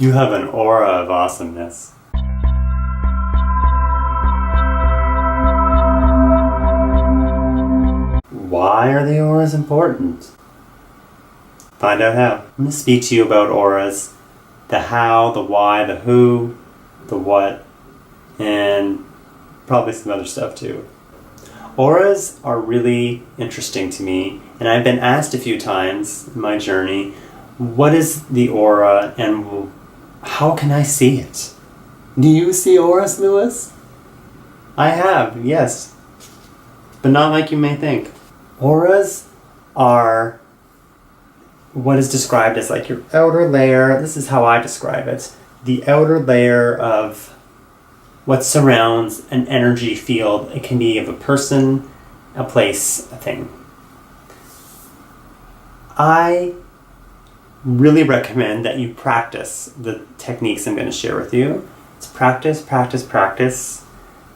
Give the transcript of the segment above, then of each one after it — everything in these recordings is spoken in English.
You have an aura of awesomeness. Why are the auras important? Find out how. I'm going to speak to you about auras. The how, the why, the who, the what, and probably some other stuff too. Auras are really interesting to me, and I've been asked a few times in my journey, what is the aura and how can I see it? Do you see auras, Lewis? I have, yes. But not like you may think. Auras are what is described as like your outer layer. This is how I describe it. The outer layer of what surrounds an energy field. It can be of a person, a place, a thing. I really recommend that you practice the techniques I'm going to share with you. It's practice, practice, practice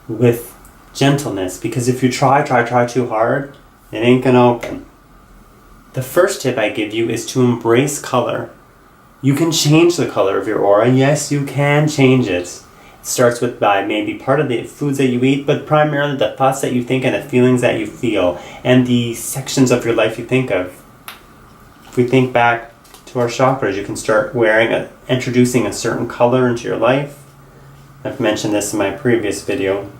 with gentleness, because if you try too hard, it ain't going to open. The first tip I give you is to embrace color. You can change the color of your aura. Yes, you can change it. It starts with by maybe part of the foods that you eat, but primarily the thoughts that you think and the feelings that you feel and the sections of your life you think of. If we think back to our chakras, you can start introducing a certain color into your life. I've mentioned this in my previous video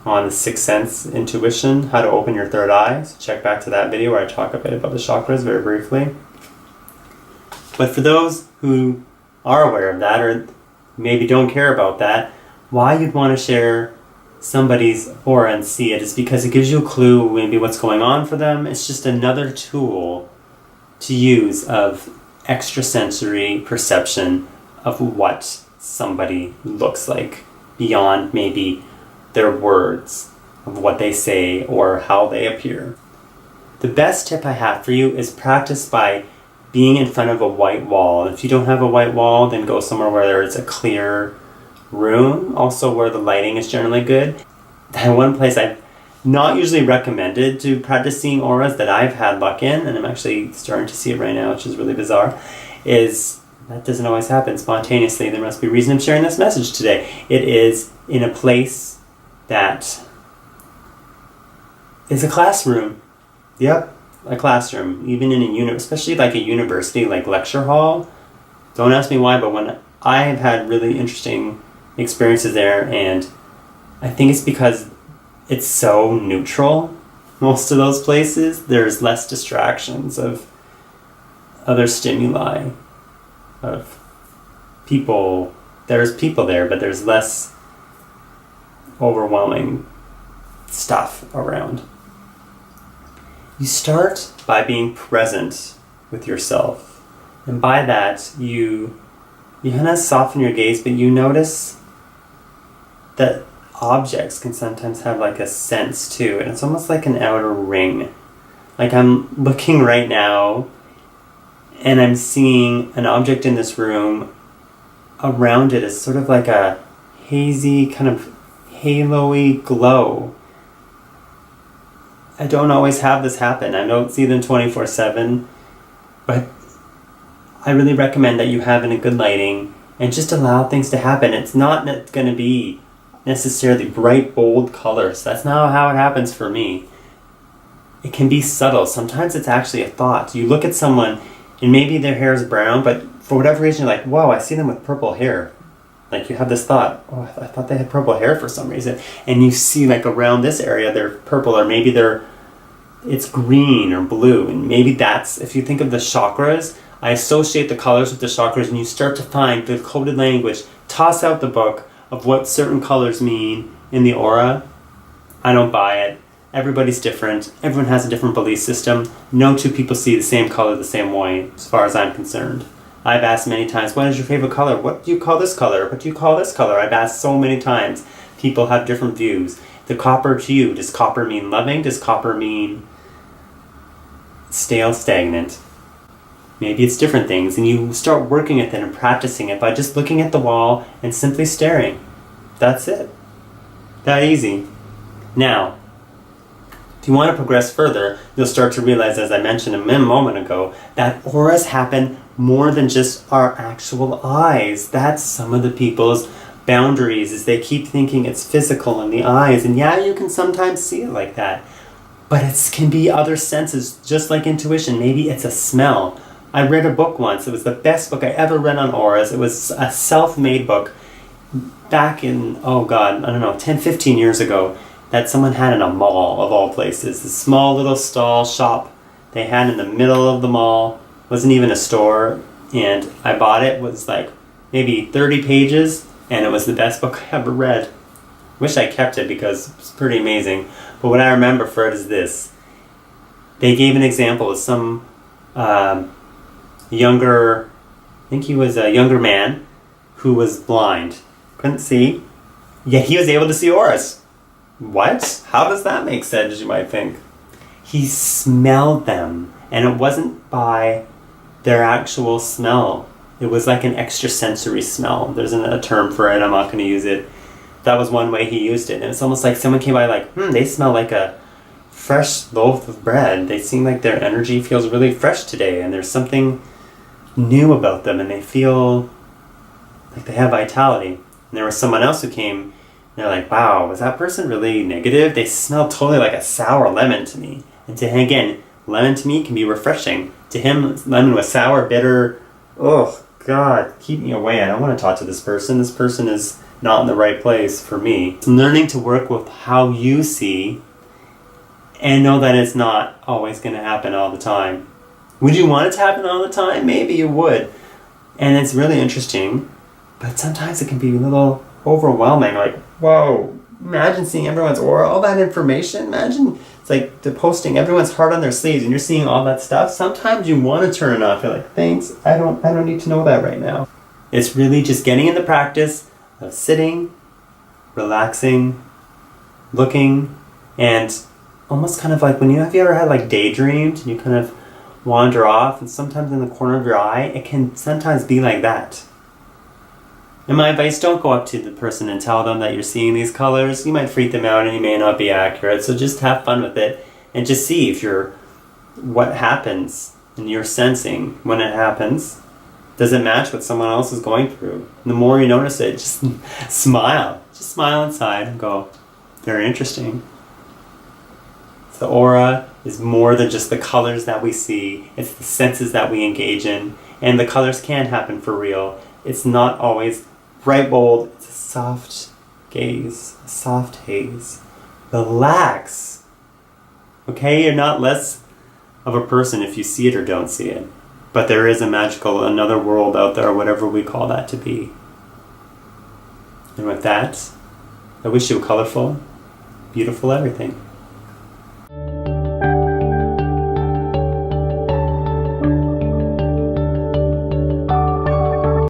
on the sixth sense intuition, how to open your third eye. So check back to that video where I talk a bit about the chakras very briefly. But for those who are aware of that or maybe don't care about that, why you'd want to share somebody's aura and see it is because it gives you a clue maybe what's going on for them. It's just another tool to use of extrasensory perception of what somebody looks like beyond maybe their words of what they say or how they appear. The best tip I have for you is practice by being in front of a white wall. If you don't have a white wall, then go somewhere where there's a clear room, also where the lighting is generally good. And one place I've not usually recommended to practice seeing auras that I've had luck in, and I'm actually starting to see it right now, which is really bizarre, is that doesn't always happen spontaneously. There must be a reason I'm sharing this message today. It is in a place that is a classroom. Yep, a classroom. Even in especially like a university, like lecture hall. Don't ask me why, but when I have had really interesting experiences there, and I think it's because it's so neutral. Most of those places, there's less distractions of other stimuli, of people. There's people there, but there's less overwhelming stuff around. You start by being present with yourself. And by that, you kind of soften your gaze, but you notice that objects can sometimes have like a sense too. And it's almost like an outer ring. Like I'm looking right now and I'm seeing an object in this room. Around it is sort of like a hazy kind of halo-y glow. I don't always have this happen. I don't see them 24/7, but I really recommend that you have in a good lighting and just allow things to happen. It's not going to be necessarily bright, bold colors. That's not how it happens for me. It can be subtle. Sometimes it's actually a thought. You look at someone and maybe their hair is brown, but for whatever reason you're like, whoa, I see them with purple hair. Like you have this thought, oh, I thought they had purple hair for some reason. And you see like around this area, they're purple, or maybe it's green or blue. And maybe that's, if you think of the chakras, I associate the colors with the chakras, and you start to find the coded language. Toss out the book of what certain colors mean in the aura. I don't buy it. Everybody's different. Everyone has a different belief system. No two people see the same color the same way, as far as I'm concerned. I've asked many times, what is your favorite color? What do you call this color? What do you call this color? I've asked so many times. People have different views. The copper to you, does copper mean loving? Does copper mean stale, stagnant? Maybe it's different things, and you start working at it and practicing it by just looking at the wall and simply staring. That's it. That easy. Now, if you want to progress further, you'll start to realize, as I mentioned a moment ago, that auras happen more than just our actual eyes. That's some of the people's boundaries, is they keep thinking it's physical in the eyes. And yeah, you can sometimes see it like that. But it can be other senses, just like intuition. Maybe it's a smell. I read a book once. It was the best book I ever read on auras. It was a self-made book back in, oh God, I don't know, 10, 15 years ago, that someone had in a mall, of all places. This small little stall shop they had in the middle of the mall. Wasn't even a store. And I bought it. It was like maybe 30 pages. And it was the best book I ever read. Wish I kept it because it's pretty amazing. But what I remember for it is this. They gave an example of some younger, I think he was a younger man who was blind. Couldn't see. Yet he was able to see auras. What? How does that make sense, you might think? He smelled them. And it wasn't by their actual smell. It was like an extrasensory smell. There's a term for it. I'm not going to use it. That was one way he used it. And it's almost like someone came by like, they smell like a fresh loaf of bread. They seem like their energy feels really fresh today. And there's something new about them. And they feel like they have vitality. And there was someone else who came. And they're like, wow, was that person really negative? They smell totally like a sour lemon to me. And to him, again, lemon to me can be refreshing. To him, lemon was sour, bitter. Oh, God, keep me away. I don't want to talk to this person. This person is not in the right place for me. It's learning to work with how you see and know that it's not always going to happen all the time. Would you want it to happen all the time? Maybe you would. And it's really interesting, but sometimes it can be a little overwhelming. Like, whoa, imagine seeing everyone's aura, all that information. Imagine it's like they're posting everyone's heart on their sleeves and you're seeing all that stuff. Sometimes you want to turn it off. You're like, thanks, I don't need to know that right now. It's really just getting in the practice of sitting, relaxing, looking, and almost kind of like when have you ever had like daydreamed and you kind of wander off, and sometimes in the corner of your eye, it can sometimes be like that. And my advice, don't go up to the person and tell them that you're seeing these colors. You might freak them out and you may not be accurate. So just have fun with it and just see if what happens and you're sensing when it happens. Does it match what someone else is going through? And the more you notice it, just smile. Just smile inside and go, very interesting. The aura is more than just the colors that we see. It's the senses that we engage in. And the colors can happen for real. It's not always bright, bold. It's a soft gaze, a soft haze. Relax. Okay? You're not less of a person if you see it or don't see it. But there is a magical, another world out there, whatever we call that to be. And with that, I wish you a colorful, beautiful everything.